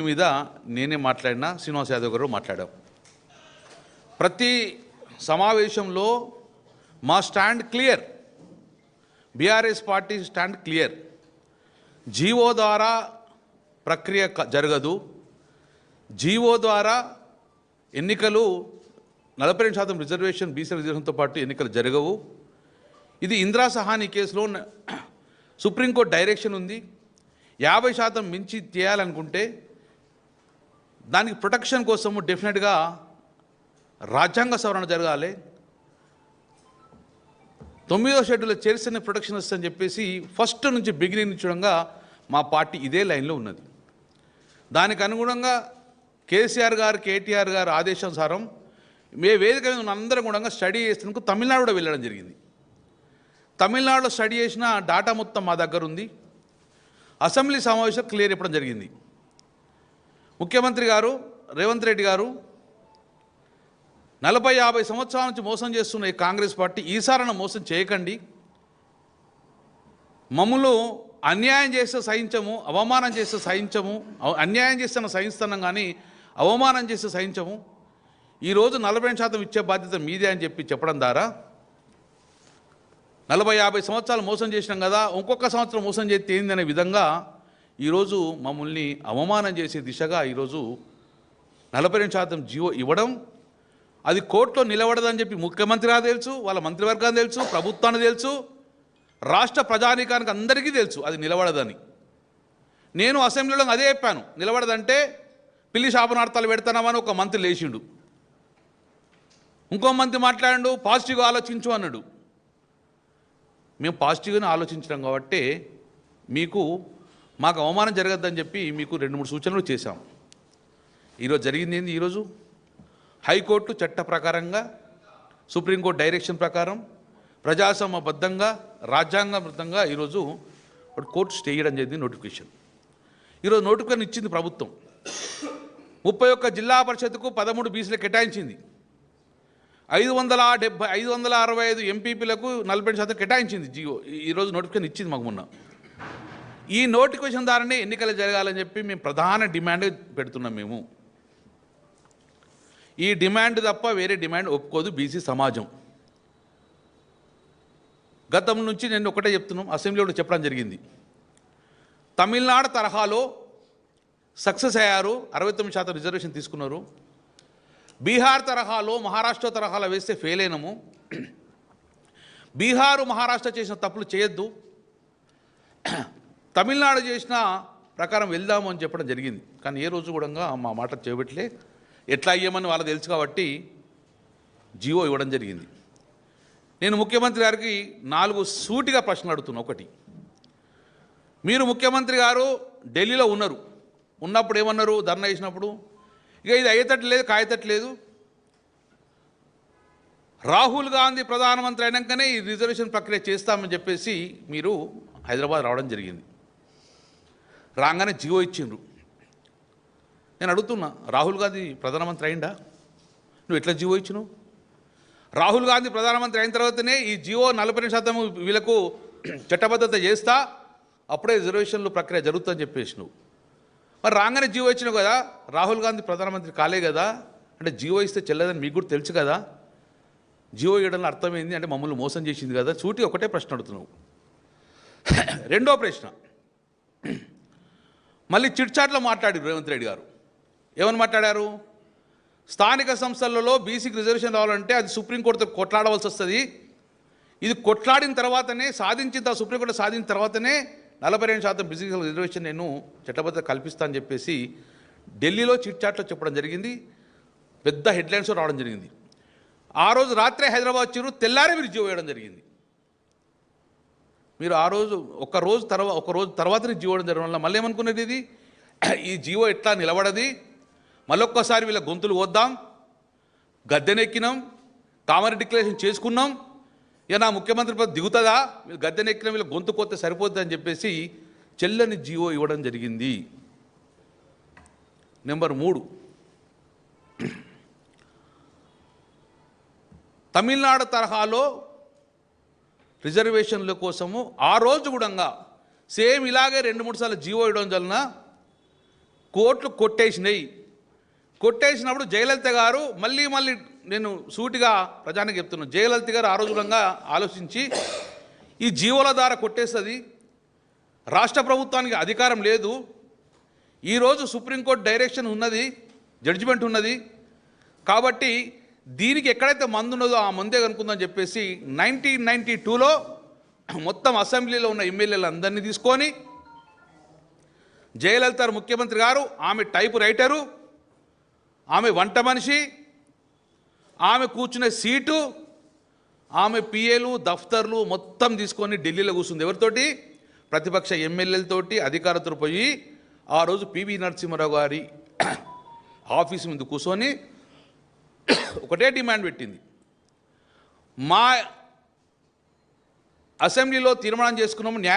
మీద నేనే మాట్లాడినా, శ్రీనివాస్ యాదవ్ గారు మాట్లాడాం. ప్రతి సమావేశంలో మా stand clear, BRS party stand clear. GO ద్వారా ప్రక్రియ జరగదు, జీవో ద్వారా ఎన్నికలు 42% రిజర్వేషన్ బీసీ రిజర్వేషన్తో పాటు ఎన్నికలు జరగవు. ఇది ఇందిరా సహాని కేసులో సుప్రీంకోర్టు డైరెక్షన్ ఉంది. 50% మించి చేయాలనుకుంటే దానికి ప్రొటెక్షన్ కోసము డెఫినెట్గా రాజ్యాంగ సవరణ జరగాలి. 9వ షెడ్యూల్లో చేర్చిన ప్రొటెక్షన్ వస్తుందని చెప్పేసి ఫస్ట్ నుంచి బిగినింగ్ నుంచి మా పార్టీ ఇదే లైన్లో ఉన్నది. దానికి అనుగుణంగా కేసీఆర్ గారు, కేటీఆర్ గారు ఆదేశానుసారం వేదిక మీద అందరం కూడా స్టడీ చేసినందుకు తమిళనాడు కూడా వెళ్ళడం జరిగింది. తమిళనాడులో స్టడీ చేసిన డాటా మొత్తం మా దగ్గర ఉంది. అసెంబ్లీ సమావేశం క్లియర్ ఇవ్వడం జరిగింది. ముఖ్యమంత్రి గారు రేవంత్ రెడ్డి గారు 40-50 సంవత్సరాల నుంచి మోసం చేస్తున్న ఈ కాంగ్రెస్ పార్టీ ఈసారన మోసం చేయకండి, మమ్మల్ని అన్యాయం చేస్తే సహించము, అవమానం చేస్తే సహించము, అన్యాయం చేస్తున్న సహిస్తున్నాం కానీ అవమానం చేస్తే సహించము, ఈరోజు 40% ఇచ్చే బాధ్యత మీదే అని చెప్పడం ద్వారా 40-50 సంవత్సరాలు మోసం చేసినాం కదా, ఇంకొక సంవత్సరం మోసం చేస్తే ఏందనే విధంగా ఈరోజు మమ్మల్ని అవమానం చేసే దిశగా ఈరోజు 42% జీవో ఇవ్వడం, అది కోర్టులో నిలబడదని చెప్పి ముఖ్యమంత్రి గారు తెలుసు, వాళ్ళ మంత్రివర్గానికి తెలుసు, ప్రభుత్వానికి తెలుసు, రాష్ట్ర ప్రజానీకానికి అందరికీ తెలుసు అది నిలబడదని. నేను అసెంబ్లీలో అదే చెప్పాను, నిలబడదంటే పిల్లి శాపనార్థాలు పెడతానమని ఒక మంత్రి లేచిండు, ఇంకో మంత్రి మాట్లాడు పాజిటివ్గా ఆలోచించు అన్నాడు. మేము పాజిటివ్గానే ఆలోచించడం కాబట్టి మాకు అవమానం జరగద్దని చెప్పి మీకు 2-3 సూచనలు చేశాం. ఈరోజు జరిగింది ఏంది? ఈరోజు హైకోర్టు చట్ట ప్రకారంగా, సుప్రీంకోర్టు డైరెక్షన్ ప్రకారం, ప్రజాస్వామ్యబద్ధంగా, రాజ్యాంగబద్ధంగా ఈరోజు కోర్టు స్టే చేయడం జరిగింది. నోటిఫికేషన్ ఈరోజు నోటిఫికేషన్ ఇచ్చింది ప్రభుత్వం. 31 జిల్లా పరిషత్కు 13 బీసీలకు కేటాయించింది. 565 ఎంపీపీలకు 40% కేటాయించింది. జియో ఈరోజు నోటిఫికేషన్ ఇచ్చింది మాకు మొన్న. ఈ నోటిఫికేషన్ ద్వారానే ఎన్నికలు జరగాలని చెప్పి మేము ప్రధాన డిమాండ్ పెడుతున్నాం. మేము ఈ డిమాండ్ తప్ప వేరే డిమాండ్ ఒప్పుకోదు బీసీ సమాజం. గతం నుంచి నేను ఒకటే చెప్తున్నాం, అసెంబ్లీలో చెప్పడం జరిగింది. తమిళనాడు తరహాలో సక్సెస్ అయ్యారు, 69% రిజర్వేషన్ తీసుకున్నారు. బీహార్ తరహాలో, మహారాష్ట్ర తరహాలో వేస్తే ఫెయిల్ అయినాము. బీహారు మహారాష్ట్ర చేసిన తప్పులు చేయొద్దు, తమిళనాడు చేసిన ప్రకారం వెళ్దాము అని చెప్పడం జరిగింది. కానీ ఏ రోజు కూడా మా మాట చేయబట్లే, ఎట్లా అయ్యామని వాళ్ళకి తెలుసు కాబట్టి జీవో ఇవ్వడం జరిగింది. నేను ముఖ్యమంత్రి గారికి 4 సూటిగా ప్రశ్నలు అడుగుతున్నా. ఒకటి, మీరు ముఖ్యమంత్రి గారు ఢిల్లీలో ఉన్నప్పుడు ఏమన్నారు? ధర్నా చేసినప్పుడు ఇక ఇది అయ్యేటట్లేదు, కాయేటట్లేదు, రాహుల్ గాంధీ ప్రధానమంత్రి అయినాకనే ఈ రిజర్వేషన్ ప్రక్రియ చేస్తామని చెప్పేసి మీరు హైదరాబాద్ రావడం జరిగింది. రాగానే జీవో ఇచ్చిండ్రు. నేను అడుగుతున్నా, రాహుల్ గాంధీ ప్రధానమంత్రి అయిందా? నువ్వు ఎట్లా జీవో ఇచ్చినావు? రాహుల్ గాంధీ ప్రధానమంత్రి అయిన తర్వాతనే ఈ జీవో 40% వీళ్ళకు చట్టబద్ధత చేస్తా, అప్పుడే రిజర్వేషన్లు ప్రక్రియ జరుగుతుందని చెప్పేసి నువ్వు మరి రాగానే జీవో ఇచ్చినావు కదా, రాహుల్ గాంధీ ప్రధానమంత్రి కాలే కదా, అంటే జీవో ఇస్తే చెల్లదని మీకు కూడా తెలుసు కదా, జీవో ఇవ్వడంలో అర్థమైంది అంటే మమ్మల్ని మోసం చేసింది కదా. సూటి ఒకటే ప్రశ్న అడుగుతున్నావు. రెండో ప్రశ్న, మళ్ళీ చిట్చాట్లో మాట్లాడారు రేవంత్ రెడ్డి గారు. ఏమని మాట్లాడారు? స్థానిక సంస్థలలో బీసీకి రిజర్వేషన్ రావాలంటే అది సుప్రీంకోర్టుతో కొట్లాడవలసి వస్తుంది, ఇది కొట్లాడిన తర్వాతనే సుప్రీంకోర్టు సాధించిన తర్వాతనే 42% బీసీ రిజర్వేషన్ నేను చట్టబద్ధత కల్పిస్తా అని చెప్పేసి ఢిల్లీలో చిట్చాట్లో చెప్పడం జరిగింది. పెద్ద హెడ్లైన్స్ రావడం జరిగింది. ఆ రోజు రాత్రే హైదరాబాద్ వచ్చారు, తెల్లారే మీరు జీవో వేయడం జరిగింది. మీరు ఆ రోజు ఒక రోజు తర్వాతనే జీవో వేయడం జరగడం వల్ల మళ్ళీ ఏమనుకున్నది, ఈ జీవో ఎట్లా నిలబడది, మళ్ళొక్కసారి వీళ్ళ గొంతులు వద్దాం, గద్దెనెక్కినాం, కామన్ డిక్లరేషన్ చేసుకున్నాం, ఇక నా ముఖ్యమంత్రి పదవి దిగుతుందా, వీళ్ళు గద్దెనెక్కిన వీళ్ళ గొంతు కొత్త సరిపోద్ది అని చెప్పేసి చెల్లని జీవో ఇవ్వడం జరిగింది. నెంబర్ 3, తమిళనాడు తరహాలో రిజర్వేషన్ల కోసము ఆ రోజు కూడా సేమ్ ఇలాగే 2-3 సార్లు జీవో ఇవ్వడం వలన కోర్టులు కొట్టేసినప్పుడు జయలలిత గారు మళ్ళీ నేను సూటిగా ప్రజానికి చెప్తున్నాను, జయలలిత గారు ఆ రోజులంగా ఆలోచించి ఈ జీవోల ద్వారా కొట్టేస్తుంది, రాష్ట్ర ప్రభుత్వానికి అధికారం లేదు, ఈరోజు సుప్రీంకోర్టు డైరెక్షన్ ఉన్నది, జడ్జిమెంట్ ఉన్నది, కాబట్టి దీనికి ఎక్కడైతే మందు ఉన్నదో ఆ మందే కనుక్కుందని చెప్పేసి 1992లో మొత్తం అసెంబ్లీలో ఉన్న ఎమ్మెల్యేలు అందరినీ తీసుకొని జయలలిత ముఖ్యమంత్రి గారు, ఆమె టైపు రైటరు, ఆమె వంట మనిషి, ఆమె కూర్చునే సీటు, ఆమె పిఏలు దఫ్తర్లు మొత్తం తీసుకొని ఢిల్లీలో కూర్చుంది. ఎవరితోటి? ప్రతిపక్ష ఎమ్మెల్యేలతోటి, అధికారులతో పోయి ఆ రోజు పివి నరసింహారావు గారి ఆఫీస్ ముందు కూర్చొని ఒకటే డిమాండ్ పెట్టింది, మా అసెంబ్లీలో తీర్మానం చేసుకున్నాము న్యాయ